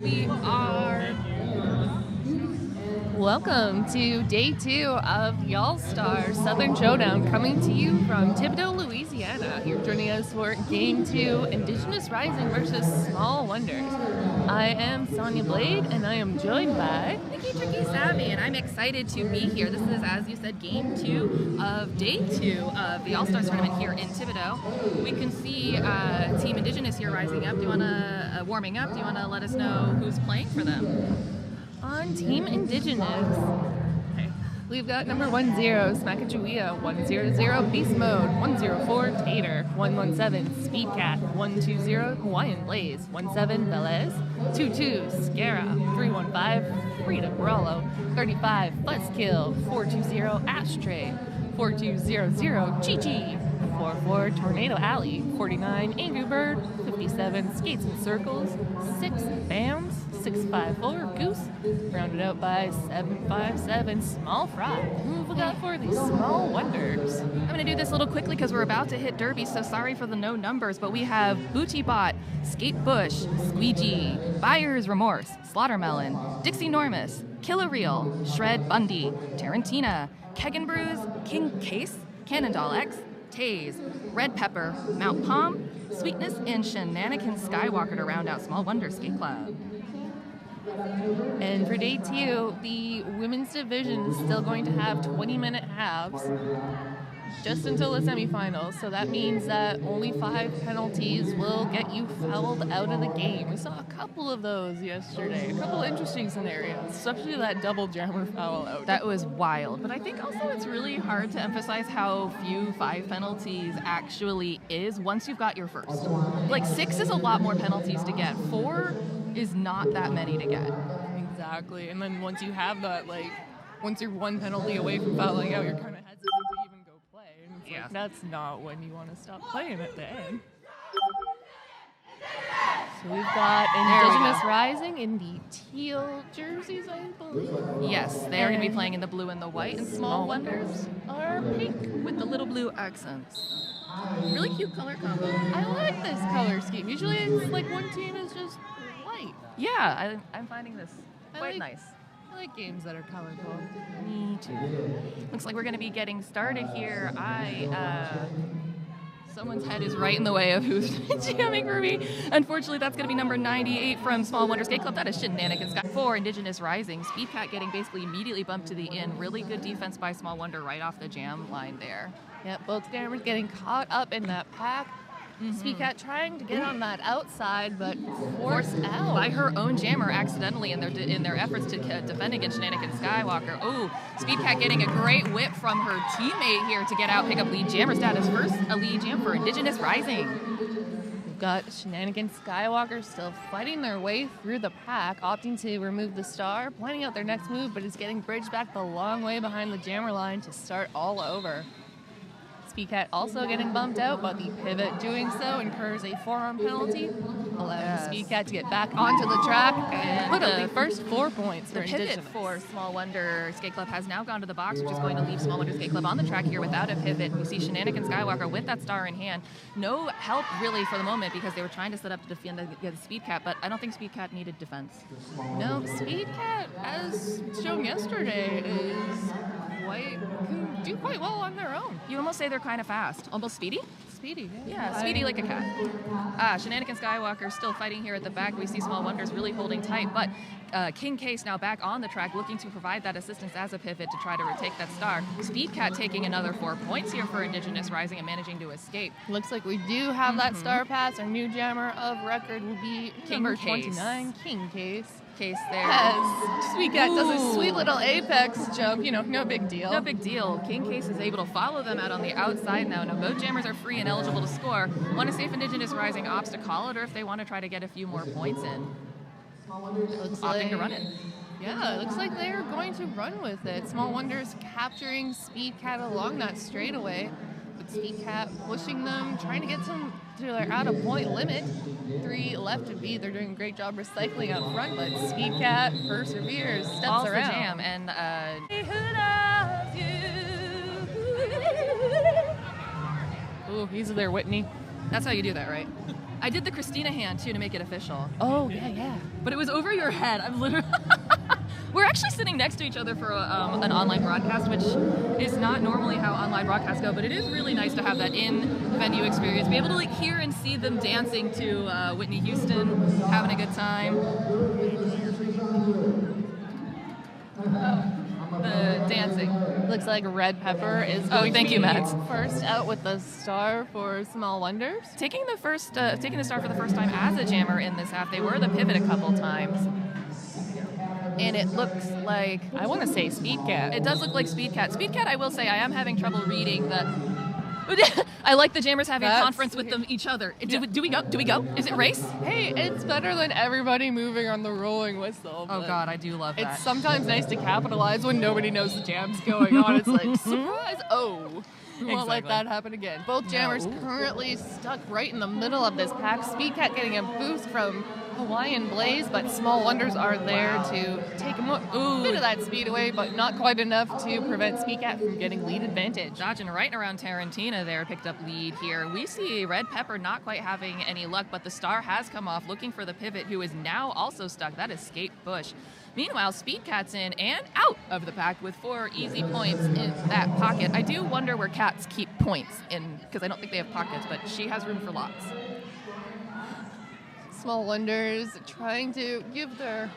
We are. Welcome to day 2 of the All-Star Southern Showdown, coming to you from Thibodaux, Louisiana. You're joining us for Game 2, Indigenous Rising versus Small Wonders. I am Sonia Blade, and I am joined by Nikki Tricky Savvy, and I'm excited to be here. This is, as you said, Game 2 of Day 2 of the All-Stars Tournament here in Thibodaux. We can see Team Indigenous here rising up. Do you want to, warming up, do you want to let us know who's playing for them? On Team Indigenous, we've got number 10, Smackajawea, 100, Beast Mode, 104, Tater, 117, Speed Cat, 120, Hawaiian Blaze, 17, Velez, 22, Scara, 315, Freedom Rollo, 35, Buzzkill, 420, Ashtray, 4200, Chi-Chi, 44, Tornado Alley, 49, Angry Bird, 57, Skates and Circles, 6, Bams, 654, Goose, rounded out by 757, Small Fry. Who we got for these Small Wonders? I'm going to do this a little quickly because we're about to hit Derby, so sorry for the no numbers, but we have Booty Bot, Skate Bush, Squeegee, Buyer's Remorse, Slaughtermelon, Dixie Normus, Killer Reel, Shred Bundy, Tarantina, Keg and Brews, King Case, Cannondoll X, Taze, Red Pepper, Mount Palm, Sweetness, and Shenanigans Skywalker to round out Small Wonder Skate Club. And for day 2, the women's division is still going to have 20-minute halves just until the semifinals. So that means that only 5 penalties will get you fouled out of the game. We saw a couple of those yesterday, a couple interesting scenarios, especially that double jammer foul out. That was wild. But I think also it's really hard to emphasize how few 5 penalties actually is once you've got your first. Like 6 is a lot more penalties to get. 4 is not that many to get. Exactly. And then once you have that, like, once you're 1 penalty away from fouling out, you're kind of hesitant to even go play. And it's like, that's not when you want to stop playing at the end. So we've got Indigenous Rising in the teal jerseys, I believe. Yes, they are going to be playing in the blue and the white, and Small Wonders are pink with the little blue accents. Really cute color combo. I like this color scheme. Usually it's like one team is just white. Yeah, I'm finding this quite nice. I like games that are colorful. Me too. Looks like we're going to be getting started here. Someone's head is right in the way of who's jamming for me. Unfortunately, that's going to be number 98 from Small Wonder Skate Club. That is Shenanigans. For Indigenous Rising, Speed Cat getting basically immediately bumped to the in. Really good defense by Small Wonder right off the jam line there. Yep, both jammers getting caught up in that pack. Speed Cat trying to get on that outside, but forced out by her own jammer accidentally in their efforts to defend against Shenanigans Skywalker. Oh, Speed Cat getting a great whip from her teammate here to get out, pick up lead jammer status. First, a lead jam for Indigenous Rising. We've got Shenanigans Skywalker still fighting their way through the pack, opting to remove the star, planning out their next move, but is getting bridged back the long way behind the jammer line to start all over. Speed Cat also getting bumped out, but the pivot doing so incurs a forearm penalty, allowing Speed Cat to get back onto the track and put up the first 4 points for Indigenous. The pivot for Small Wonder Skate Club has now gone to the box, which is going to leave Small Wonder Skate Club on the track here without a pivot. We see Shenanigans Skywalker with that star in hand. No help really for the moment because they were trying to set up to defend against Speed Cat, but I don't think Speed Cat needed defense. No, Speed Cat, as shown yesterday, can do quite well on their own. You almost say they're kind of fast. Almost speedy? Speedy, yeah. Speedy like a cat. Shenanigans Skywalker still fighting here at the back. We see Small Wonders really holding tight, but King Case now back on the track looking to provide that assistance as a pivot to try to retake that star. Speed Cat taking another 4 points here for Indigenous Rising and managing to escape. Looks like we do have that star pass. Our new jammer of record will be number 29, King Case. There. As Speed Cat does a sweet little apex jump, no big deal. No big deal. King Case is able to follow them out on the outside now. Now both jammers are free and eligible to score. Want to see if Indigenous Rising opts to call it or if they want to try to get a few more points in. Opting to run it. Yeah, it looks like they're going to run with it. Small Wonders capturing Speed Cat along that straightaway. But Speed Cat pushing them, trying to get them to their out-of-point limit. 3 left to beat. They're doing a great job recycling out front, but Speed Cat perseveres, steps Falls around. The jam, and ooh, he's there, Whitney. That's how you do that, right? I did the Christina hand, too, to make it official. Oh, yeah. But it was over your head. I'm literally... We're actually sitting next to each other for an online broadcast, which is not normally how online broadcasts go, but it is really nice to have that in-venue experience. Be able to like hear and see them dancing to Whitney Houston, having a good time. The dancing. Looks like Red Pepper is Oh, thank you, Matt. First out with the star for Small Wonders. Taking the star for the first time as a jammer in this half. They were the pivot a couple times. And it looks like, I want to say Speed Cat. It does look like Speed Cat. Speed Cat, I will say, I am having trouble reading the... I like the jammers having a conference with them each other. Yeah. Do we go? Do we go? Is it race? Hey, it's better than everybody moving on the rolling whistle. Oh God, I do love that. It's sometimes nice to capitalize when nobody knows the jam's going on. It's like, surprise, oh. We won't let that happen again. Both jammers currently stuck right in the middle of this pack. Speed Cat getting a boost from Hawaiian Blaze, but Small Wonders are there to take a bit of that speed away, but not quite enough to prevent Speed Cat from getting lead advantage. Dodging right around Tarantina there, picked up lead here. We see Red Pepper not quite having any luck, but the star has come off looking for the pivot, who is now also stuck. That is Skate Bush. Meanwhile, Speed Cat's in and out of the pack with 4 easy points in that pocket. I do wonder where cats keep points in, because I don't think they have pockets, but she has room for lots. Small Wonders trying to give their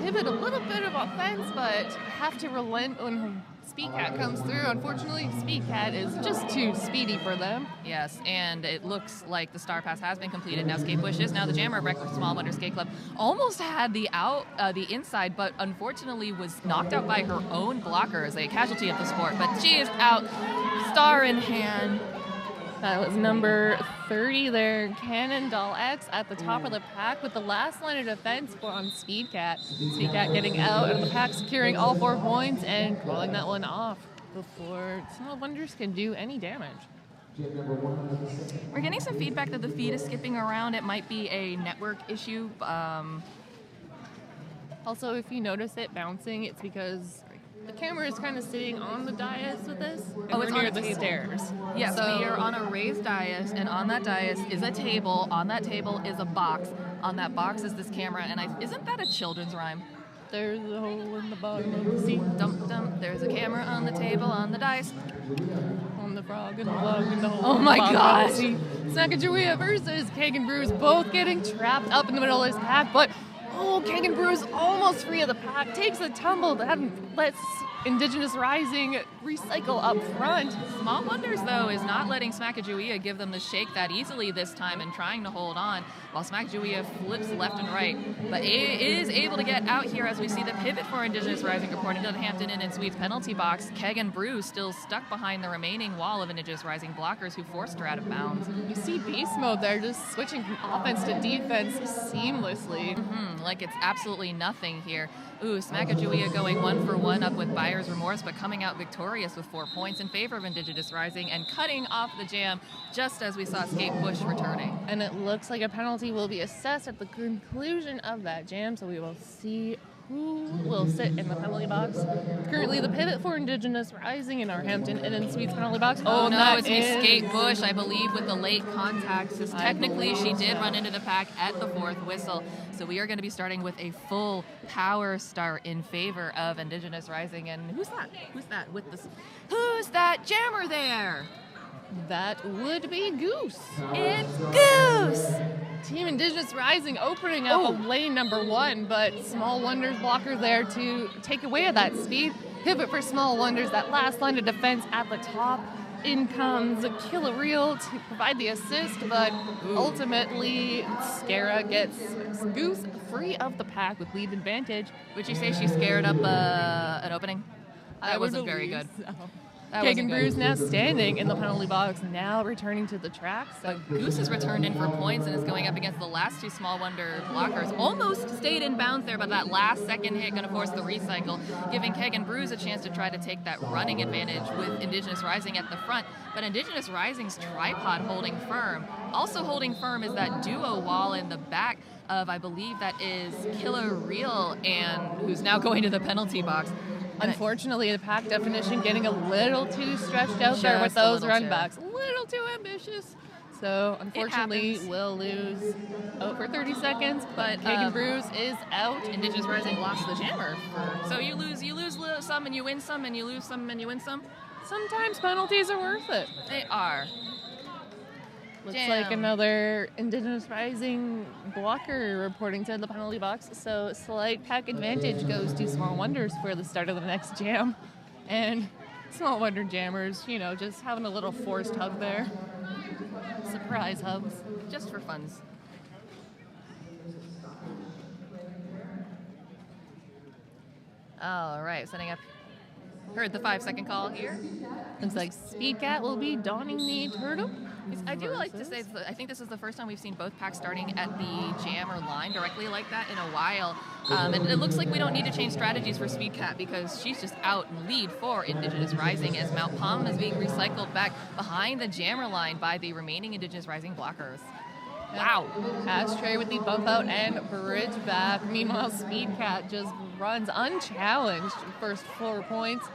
pivot a little bit of offense, but have to relent when Speed Cat comes through. Unfortunately, Speed Cat is just too speedy for them. Yes, and it looks like the Star Pass has been completed. Now Skate Bush is now the jammer of record Small Wonders Skate Club. Almost had the inside, but unfortunately was knocked out by her own blockers, a casualty of the sport. But she is out, star in hand. That was number 30 there, Cannondoll X at the top of the pack with the last line of defense on Speed Cat. Speed Cat getting out of the pack, securing all 4 points and calling that one off before Small Wonders can do any damage. We're getting some feedback that the feed is skipping around. It might be a network issue. Also, if you notice it bouncing, it's because the camera is kind of sitting on the dais with this. And it's near on the table. Stairs. Yes, so we are on a raised dais, and on that dais is a table. On that table is a box. On that box is this camera, and isn't that a children's rhyme? There's a hole in the bottom of the sea. Dump, dump. There's a camera on the table, on the dice. On the frog and the log and the hole. Oh my gosh! Sacagawea versus Kagan Brews, both getting trapped up in the middle of this pack, but Kagan Brews almost free of the pack, takes a tumble, and lets Indigenous Rising recycle up front. Small Wonders, though, is not letting Sacagawea give them the shake that easily this time and trying to hold on, while Sacagawea flips left and right. But is able to get out here as we see the pivot for Indigenous Rising reporting to the Hampton Inn and Suites penalty box. Kagan Brews still stuck behind the remaining wall of Indigenous Rising blockers who forced her out of bounds. You see beast mode there, just switching from offense to defense seamlessly. Like it's absolutely nothing here. Ooh, Sacagawea going 1 for 1 up with Buyer's Remorse, but coming out victorious with 4 points in favor of Indigenous Rising and cutting off the jam just as we saw Skate Bush returning. And it looks like a penalty will be assessed at the conclusion of that jam, so we will see who will sit in the penalty box. Currently the pivot for Indigenous Rising in our Hampton Inn and Suites penalty box. Oh no, it's Skate Bush, I believe, with the late contact, because technically she did run into the pack at the 4th whistle. So we are going to be starting with a full power start in favor of Indigenous Rising. And who's that? Who's that jammer there? That would be Goose. It's Goose! Team Indigenous Rising opening up a lane number 1, but Small Wonders blocker there to take away that speed. Pivot for Small Wonders, that last line of defense at the top. In comes Killer Real to provide the assist, but ultimately Skara gets Goose free of the pack with lead advantage. Would you say she scared up an opening? That wasn't very good. So. Kagan Brews now standing in the penalty box, now returning to the track. So Goose has returned in for points and is going up against the last 2 Small Wonder blockers. Almost stayed in bounds there, but that last second hit going to force the recycle, giving Kagan Brews a chance to try to take that running advantage with Indigenous Rising at the front. But Indigenous Rising's tripod holding firm. Also holding firm is that duo wall in the back of, I believe that is Killer Real, and who's now going to the penalty box. Unfortunately, the pack definition getting a little too stretched out there with those run backs. A little too ambitious. So, unfortunately, we'll lose over 30 seconds, but Kagan Bruce is out. Indigenous Rising lost the jammer. So you lose some and you win some, and you lose some and you win some. Sometimes penalties are worth it. They are. Looks like another Indigenous Rising blocker reporting to the penalty box. So slight pack advantage goes to Small Wonders for the start of the next jam. And Small Wonder jammers, just having a little forced hug there. Surprise hugs. Just for funs. All right, setting up. Heard the 5-second call here. Looks like Speedcat will be donning the turtle. I do like to say, I think this is the first time we've seen both packs starting at the jammer line directly like that in a while. And it looks like we don't need to change strategies for Speedcat because she's just out in lead for Indigenous Rising as Mount Palm is being recycled back behind the jammer line by the remaining Indigenous Rising blockers. Wow. Ashtray with the bump out and bridge back. Meanwhile, Speedcat just runs unchallenged first 4 points.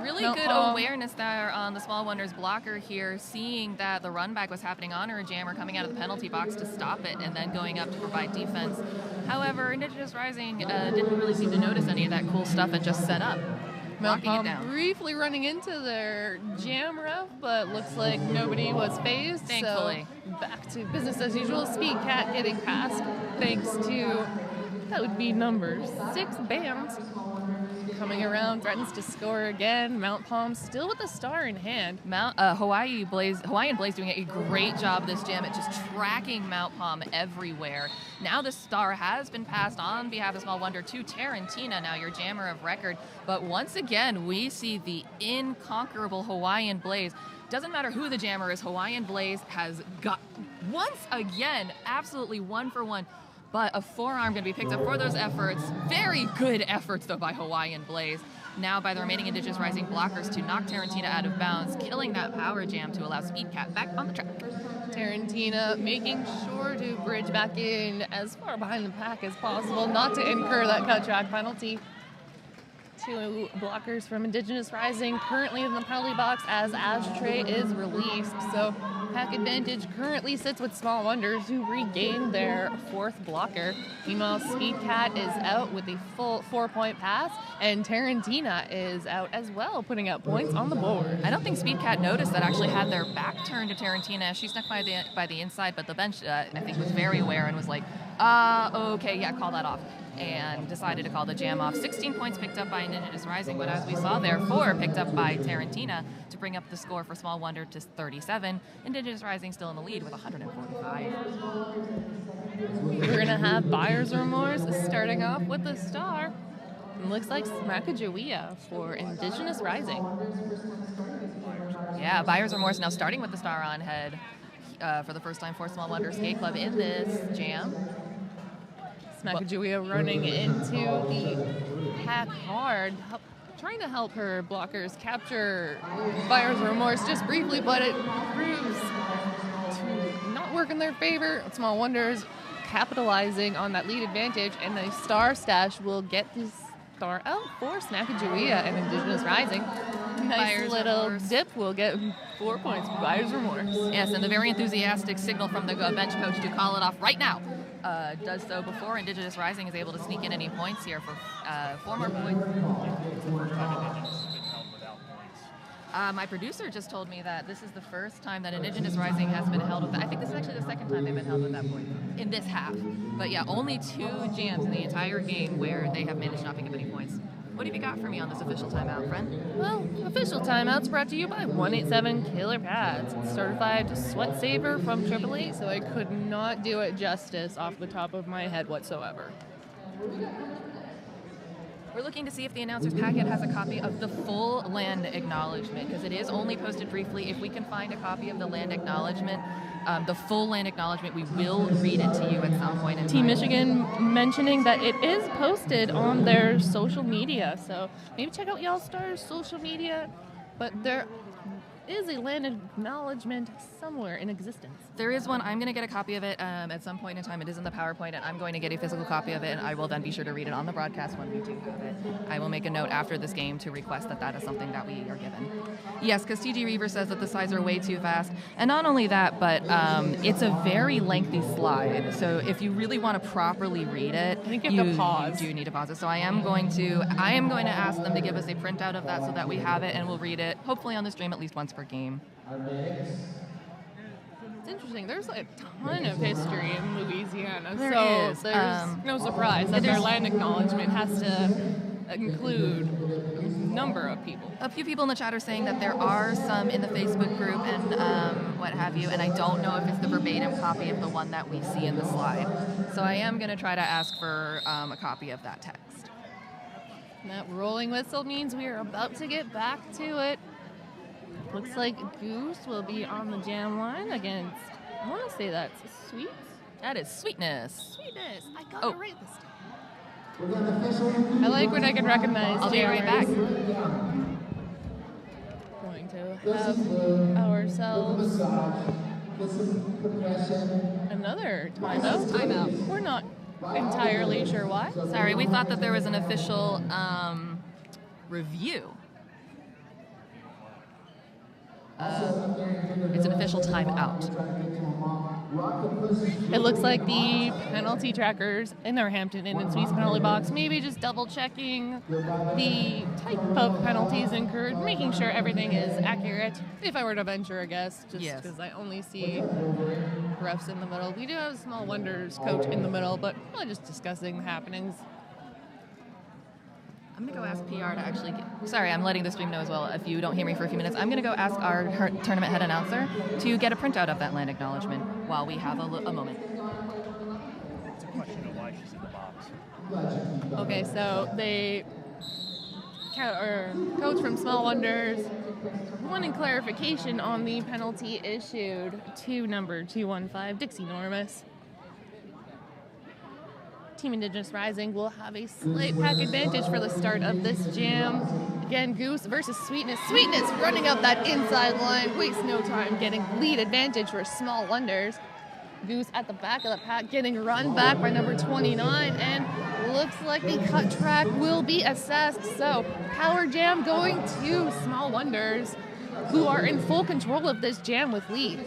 Really good awareness there on the Small Wonders blocker here, seeing that the run back was happening on her jammer, coming out of the penalty box to stop it, and then going up to provide defense. However, Indigenous Rising didn't really seem to notice any of that cool stuff and just set up, knocking it down. Briefly running into their jam ref, but looks like nobody was phased. Thankfully. So back to business as usual. Speedcat getting past thanks to, that would be number 6, Bands. Coming around, threatens to score again. Mount Palm still with the star in hand. Hawaiian Blaze doing a great job this jam at just tracking Mount Palm everywhere. Now the star has been passed on behalf of Small Wonder to Tarantina, now your jammer of record. But once again, we see the inconquerable Hawaiian Blaze. Doesn't matter who the jammer is, Hawaiian Blaze has got, once again, absolutely 1-for-1. But a forearm going to be picked up for those efforts. Very good efforts, though, by Hawaiian Blaze. Now by the remaining Indigenous Rising blockers to knock Tarantina out of bounds, killing that power jam to allow Speedcat back on the track. Tarantina making sure to bridge back in as far behind the pack as possible, not to incur that cut track penalty. 2 blockers from Indigenous Rising currently in the penalty box as Ashtray is released. So pack advantage currently sits with Small Wonders, who regained their 4th blocker. Meanwhile, Speedcat is out with a full 4-point pass, and Tarantina is out as well, putting out points on the board. I don't think Speedcat noticed that actually had their back turned to Tarantina. She snuck by the inside, but the bench, I think, was very aware and was like, okay, yeah, call that off. And decided to call the jam off. 16 points picked up by Indigenous Rising, but as we saw there, 4 picked up by Tarantina to bring up the score for Small Wonder to 37. Indigenous Rising still in the lead with 145. We're going to have Buyer's Remorse starting off with the star. It looks like Smackajawea for Indigenous Rising. Yeah, Buyer's Remorse now starting with the star on head for the first time for Small Wonder Skate Club in this jam. Smackajawea running into the pack hard, trying to help her blockers capture Buyer's Remorse just briefly, but it proves to not work in their favor. Small Wonders capitalizing on that lead advantage, and the star stash will get this star out for Smackajawea and Indigenous Rising. Nice Buyer's little Remorse. dip will get 4 points for Buyer's Remorse. Yes, and the very enthusiastic signal from the bench coach to call it off right now. Does so before Indigenous Rising is able to sneak in any points here for 4 more points. My producer just told me that this is the first time that Indigenous Rising has been held with that. I think this is actually the second time they've been held with that point in this half. But yeah, only 2 jams in the entire game where they have managed not to pick up any points. What have you got for me on this official timeout, friend? Well, official timeout's brought to you by 187 Killer Pads. It's certified sweat saver from AAA, so I could not do it justice off the top of my head whatsoever. We're looking to see if the announcer's packet has a copy of the full land acknowledgement, because it is only posted briefly. If we can find a copy of the land acknowledgement, the full land acknowledgement, we will read it to you at some point in time. Team Michigan mentioning that it is posted on their social media, so maybe check out Y'all Star's social media, but there is a land acknowledgement somewhere in existence. There is one. I'm going to get a copy of it at some point in time. It is in the PowerPoint, and I'm going to get a physical copy of it, and I will then be sure to read it on the broadcast when we do have it. I will make a note after this game to request that is something that we are given. Yes, because TG Reaver says that the slides are way too fast. And not only that, but it's a very lengthy slide. So if you really want to properly read it, I think you have to pause. You do need to pause it. So I am going to ask them to give us a printout of that so that we have it, and we'll read it, hopefully on the stream at least once per game. It's interesting. There's like a ton of history in Louisiana, There is. There's no surprise that their land acknowledgement has to include a number of people. A few people in the chat are saying that there are some in the Facebook group and what have you, and I don't know if it's the verbatim copy of the one that we see in the slide. So I am going to try to ask for a copy of that text. And that rolling whistle means we are about to get back to it. Looks like Goose will be on the jam line against, I want to say that's Sweet. That is Sweetness. Sweetness. I got it right this time. I like when I can recognize I'll be right back. Going to have ourselves another timeout. We're not entirely sure why. Sorry, we thought that there was an official review. It's an official timeout. It looks like the penalty trackers in their Hampton Inn and Suites penalty box maybe just double checking the type of penalties incurred, making sure everything is accurate. If I were to venture a guess, just because I only see refs in the middle. We do have a Small Wonders coach in the middle, but really just discussing the happenings. I'm going to go ask PR to actually sorry, I'm letting the stream know as well. If you don't hear me for a few minutes, I'm going to go ask our tournament head announcer to get a printout of that land acknowledgement while we have a moment. It's a question of why she's in the box. Okay, so coach from Small Wonders wanting clarification on the penalty issued to number 215, Dixie Normus. Team Indigenous Rising will have a slight pack advantage for the start of this jam. Again, Goose versus Sweetness. Sweetness running up that inside line, wastes no time getting lead advantage for Small Wonders. Goose at the back of the pack getting run back by number 29, and looks like the cut track will be assessed. So Power Jam going to Small Wonders, who are in full control of this jam with lead.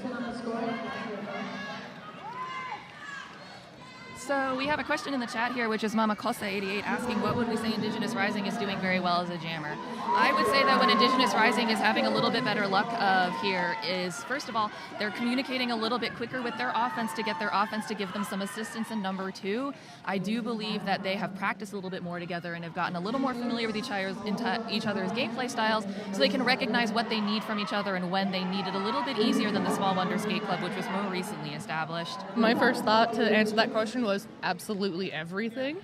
So we have a question in the chat here, which is Mama Kosa88 asking, what would we say Indigenous Rising is doing very well as a jammer? I would say that when Indigenous Rising is having a little bit better luck of here is, first of all, they're communicating a little bit quicker with their offense to get their offense to give them some assistance. And number two, I do believe that they have practiced a little bit more together and have gotten a little more familiar with each other's gameplay styles, so they can recognize what they need from each other and when they need it a little bit easier than the Small Wonder Skate Club, which was more recently established. My first thought to answer that question was absolutely everything.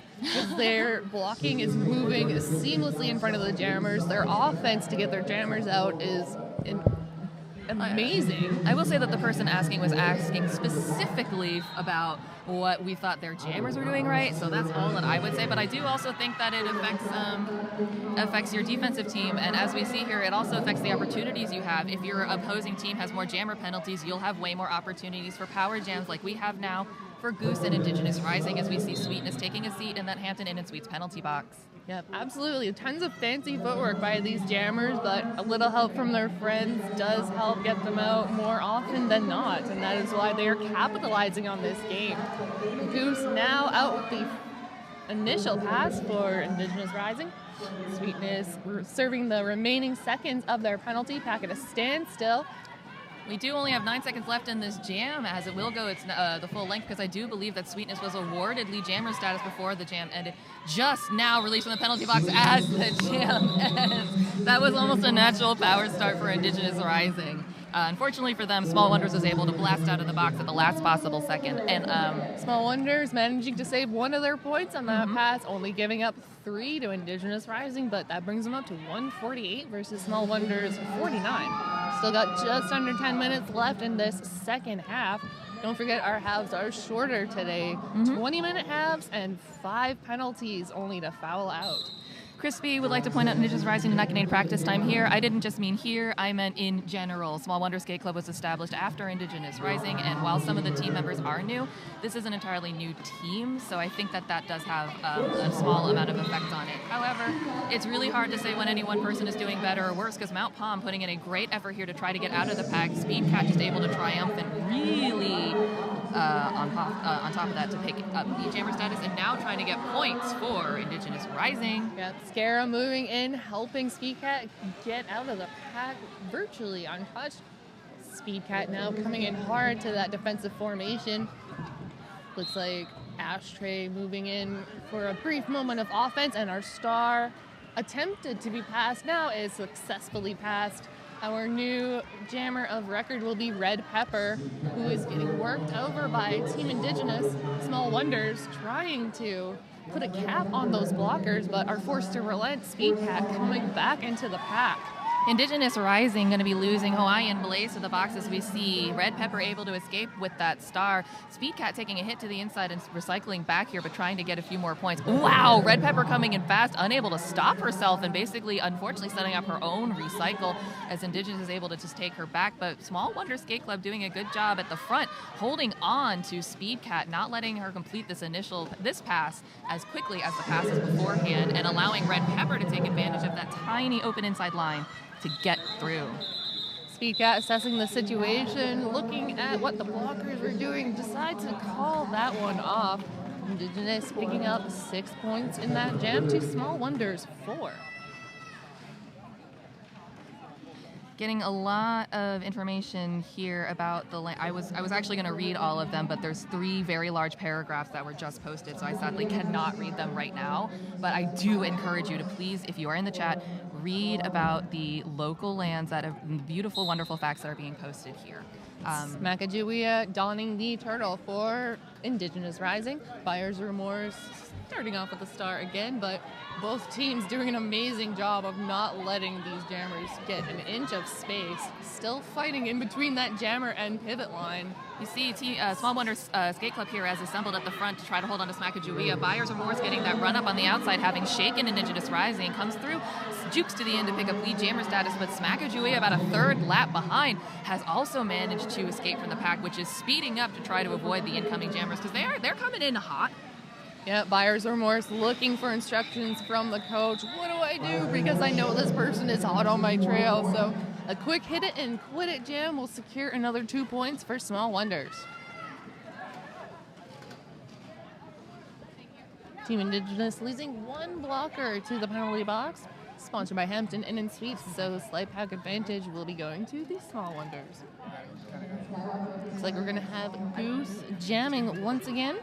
Their blocking is moving seamlessly in front of the jammers. Their offense to get their jammers out is amazing. I will say that the person asking was asking specifically about what we thought their jammers were doing right, so that's all that I would say. But I do also think that it affects your defensive team, and as we see here, it also affects the opportunities you have. If your opposing team has more jammer penalties, you'll have way more opportunities for power jams like we have now for Goose and Indigenous Rising, as we see Sweetness taking a seat in that Hampton Inn and Suites penalty box. Yep, absolutely. Tons of fancy footwork by these jammers, but a little help from their friends does help get them out more often than not, and that is why they are capitalizing on this game. Goose now out with the initial pass for Indigenous Rising. Sweetness serving the remaining seconds of their penalty pack at a standstill. We do only have 9 seconds left in this jam, as it will go the full length, because I do believe that Sweetness was awarded lead jammer status before the jam ended, just now released from the penalty box as the jam ends. That was almost a natural power start for Indigenous Rising. Unfortunately for them, Small Wonders was able to blast out of the box at the last possible second. And Small Wonders managing to save one of their points on that pass, only giving up 3 to Indigenous Rising, but that brings them up to 148 versus Small Wonders 49. Still got just under 10 minutes left in this second half. Don't forget our halves are shorter today. 20-minute halves and 5 penalties only to foul out. Crispy would like to point out Indigenous Rising did not get any practice time here. I didn't just mean here, I meant in general. Small Wonder Skate Club was established after Indigenous Rising, and while some of the team members are new, this is an entirely new team, so I think that does have a small amount of effect on it. However, it's really hard to say when any one person is doing better or worse, because Mount Palm putting in a great effort here to try to get out of the pack. Speedcat just able to triumph and really on top of that to pick up the Jammer status, and now trying to get points for Indigenous Rising. Yep, Scara moving in, helping Speedcat get out of the pack virtually untouched. Speedcat now coming in hard to that defensive formation. Looks like Ashtray moving in for a brief moment of offense, and our star attempted to be passed now is successfully passed. Our new jammer of record will be Red Pepper, who is getting worked over by Team Indigenous. Small Wonders trying to put a cap on those blockers, but are forced to relent. Speedcat coming back into the pack. Indigenous Rising going to be losing Hawaiian Blaze to the boxes. We see Red Pepper able to escape with that star. Speedcat taking a hit to the inside and recycling back here, but trying to get a few more points. Wow, Red Pepper coming in fast, unable to stop herself, and basically, unfortunately, setting up her own recycle as Indigenous is able to just take her back. But Small Wonder Skate Club doing a good job at the front, holding on to Speedcat, not letting her complete this pass as quickly as the passes beforehand, and allowing Red Pepper to take advantage of that tiny open inside line to get through. Speedcat assessing the situation, looking at what the blockers were doing, decides to call that one off. Indigenous picking up 6 points in that jam to Small Wonders 4. Getting a lot of information here about the I was actually going to read all of them, but there's 3 very large paragraphs that were just posted, so I sadly cannot read them right now. But I do encourage you to please, if you are in the chat, read about the local lands that have beautiful, wonderful facts that are being posted here. Sacagawea donning the turtle for Indigenous Rising. Buyer's Remorse starting off with a star again, but both teams doing an amazing job of not letting these jammers get an inch of space. Still fighting in between that jammer and pivot line. You see Small Wonder Skate Club here has assembled at the front to try to hold on to Sacagawea. Buyer's Remorse getting that run up on the outside, having shaken Indigenous Rising. Comes through, jukes to the end to pick up lead jammer status, but Sacagawea, about a third lap behind, has also managed to escape from the pack, which is speeding up to try to avoid the incoming jammers, because they're coming in hot. Yeah, Buyer's Remorse looking for instructions from the coach. What do I do? Because I know this person is hot on my trail. So a quick hit it and quit it jam will secure another 2 points for Small Wonders. Team Indigenous losing 1 blocker to the penalty box. Sponsored by Hampton Inn & Suites, so slight pack advantage will be going to the Small Wonders. Looks like we're going to have Goose jamming once again.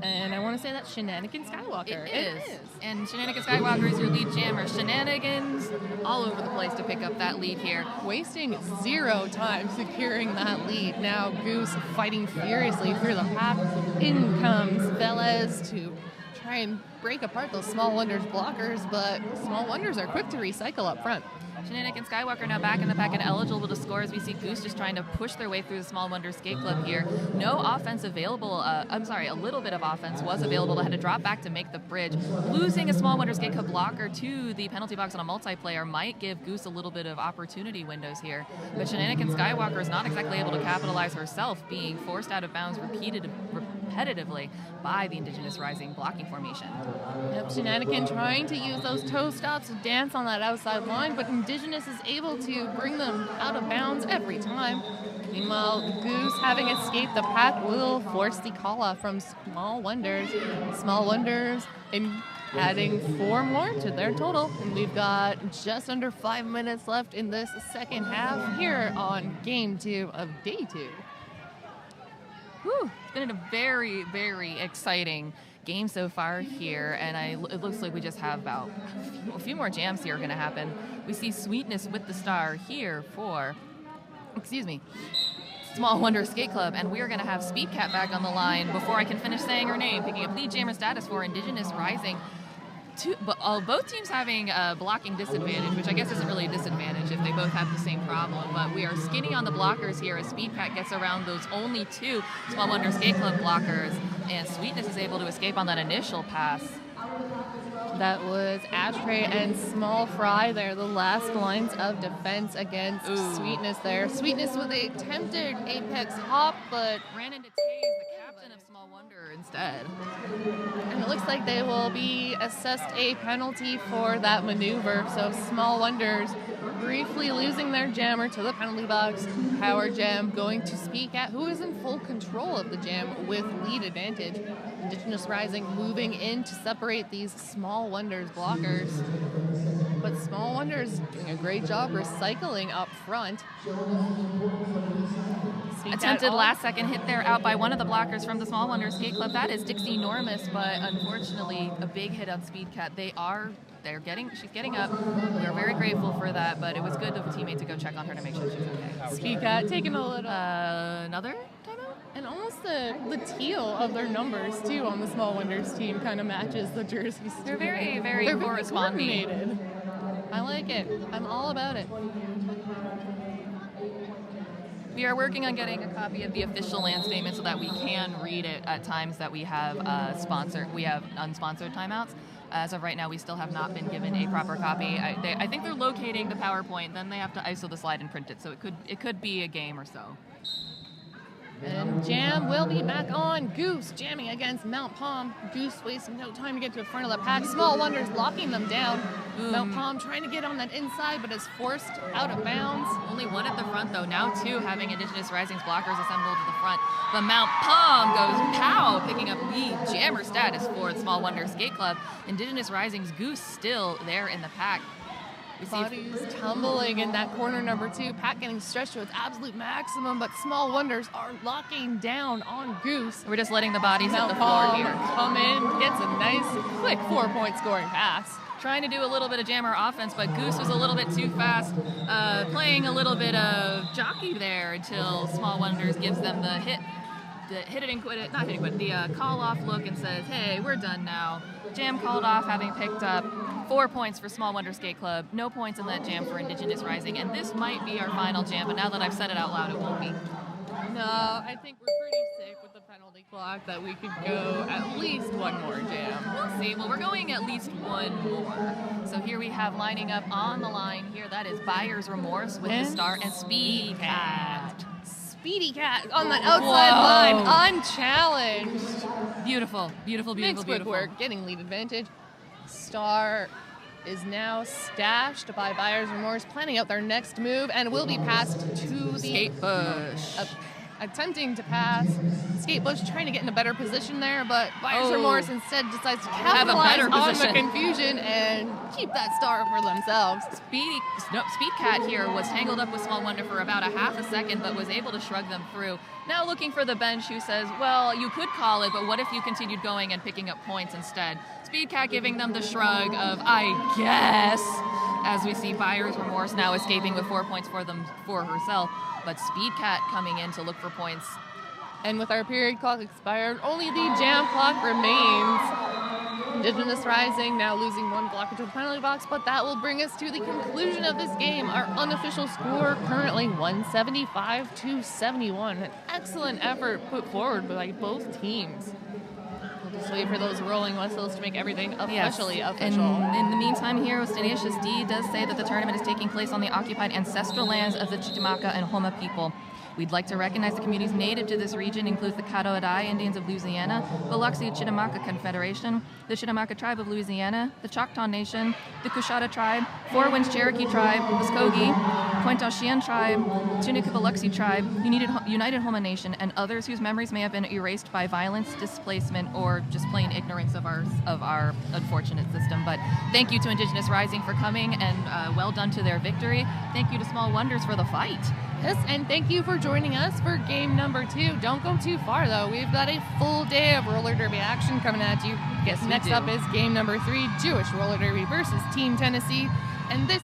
And I want to say that's Shenanigan Skywalker. It is. And Shenanigan Skywalker is your lead jammer. Shenanigans all over the place to pick up that lead here. Wasting 0 time securing that lead. Now Goose fighting furiously through the pack. In comes Velez to try and break apart those Small Wonders blockers, but Small Wonders are quick to recycle up front. Shenanigan Skywalker now back in the pack and eligible to score as we see Goose just trying to push their way through the Small Wonder Skate Club here. No offense available. A little bit of offense was available. They had to drop back to make the bridge. Losing a Small Wonder Skate Club blocker to the penalty box on a multiplayer might give Goose a little bit of opportunity windows here. But Shenanigan Skywalker is not exactly able to capitalize herself, being forced out of bounds repetitively by the Indigenous Rising blocking formation. Yep, Shenanigan trying to use those toe stops to dance on that outside line, but Indigenous is able to bring them out of bounds every time. Meanwhile, Goose, having escaped the pack, will force the call-off from Small Wonders. Small Wonders adding 4 more to their total, and we've got just under 5 minutes left in this second half here on Game 2 of Day 2. Whew, it's been a very, very exciting game so far here, and it looks like we just have about a few more jams here are going to happen. We see Sweetness with the star here for, Small Wonder Skate Club, and we're going to have Speedcat back on the line before I can finish saying her name, picking up lead jammer status for Indigenous Rising. Both teams having a blocking disadvantage, which I guess isn't really a disadvantage if they both have the same problem, but we are skinny on the blockers here as Speedcat gets around those only 2 Small Wonder Skate Club blockers. and Sweetness is able to escape on that initial pass. That was Ashtray and Small Fry there, the last lines of defense against Sweetness there. Sweetness with a attempted apex hop, but Ran into Taze, the captain of Small Wonder, instead. and it looks like they will be assessed a penalty for that maneuver. So Small Wonders briefly losing their jammer to the penalty box. Power Jam going to Speedcat, who is in full control of the jam with lead advantage. Indigenous Rising moving in to separate these Small Wonders blockers. But Small Wonders doing a great job recycling up front. Attempted last second hit there out by one of the blockers from the Small Wonder Skate Club. That is Dixie Enormous, but unfortunately a big hit on Speedcat. She's getting up. We're very grateful for that, but it was good of a teammate to go check on her to make sure she's okay. Speedcat taking a little Another timeout? and almost the teal of their numbers too on the Small Wonders team kind of matches the jerseys. They're very, very They're corresponding. coordinated. I like it. I'm all about it. We are working on getting a copy of the official land statement so that we can read it at times that we have unsponsored timeouts. As of right now, we still have not been given a proper copy. I think they're locating the PowerPoint, then they have to ISO the slide and print it, so it could be a game or so. And Jam will be back on. Goose jamming against Mount Palm. Goose wasting no time to get to the front of the pack. Small Wonders locking them down. Mount Palm trying to get on that inside, but is forced out of bounds. Only one at the front, though. Now two having Indigenous Rising's blockers assembled to the front. But Mount Palm goes pow, picking up lead jammer status for the Small Wonder Skate Club. Indigenous Rising's Goose still there in the pack. We see Bodies tumbling in that corner number 2. Pack getting stretched to its absolute maximum, but Small Wonders are locking down on Goose. we're just letting the bodies hit Mount the floor Palm here. come in, gets a nice, quick 4-point scoring pass. Trying to do a little bit of jammer offense, but Goose was a little bit too fast, playing a little bit of jockey there until Small Wonders gives them the hit it and quit it, not hit and quit it, the call off look and says, hey, we're done now. Jam called off, having picked up 4 points for Small Wonder Skate Club, no points in that jam for Indigenous Rising, and this might be our final jam, but now that I've said it out loud, it won't be. No, I think we're pretty safe with the penalty clock that we could go at least one more jam. We'll see. Well, we're going at least one more. So here we have lining up on the line here, that is Buyer's Remorse with the star and Speed Cat. Speedy Cat on that outside line, unchallenged. Beautiful, beautiful, beautiful, Makes quick beautiful. work, getting lead advantage. Star is now stashed by Buyer's Remorse, planning out their next move, and will be passed to the Skate Bush. attempting to pass. Skate Bush trying to get in a better position there, but Buyer's Oh. Remorse instead decides to Have a capitalize better on position. the confusion and keep that star for themselves. Speed Cat here was tangled up with Small Wonder for about a half a second, but was able to shrug them through. Now looking for the bench, who says, well, you could call it, but what if you continued going and picking up points instead? Speed Cat giving them the shrug of, I guess, as we see Buyer's Remorse now escaping with 4 points for herself, but Speed Cat coming in to look for points. And with our period clock expired, only the jam clock remains. Indigenous Rising now losing one blocker to the penalty box, but that will bring us to the conclusion of this game. Our unofficial score currently 175-71. An excellent effort put forward by both teams. We'll just wait for those rolling whistles to make everything officially official. And in the meantime here, Tenacious D does say that the tournament is taking place on the occupied ancestral lands of the Chitimaca and Homa people. We'd like to recognize the communities native to this region, includes the Caddo-Adai Indians of Louisiana, Biloxi Chitimaca Confederation, the Chitimaca Tribe of Louisiana, the Choctaw Nation, the Coushatta Tribe, Four Winds Cherokee Tribe, Muskogee, Pointe-au-Chien Tribe, Tunica Biloxi Tribe, United Homa Nation, and others whose memories may have been erased by violence, displacement, or just plain ignorance of our unfortunate system. But thank you to Indigenous Rising for coming, and well done to their victory. Thank you to Small Wonders for the fight. Yes, and thank you for joining us for game number 2. Don't go too far, though. We've got a full day of roller derby action coming at you. Yes, we Next do. up is game number 3, Jewish roller derby versus Team Tennessee. And this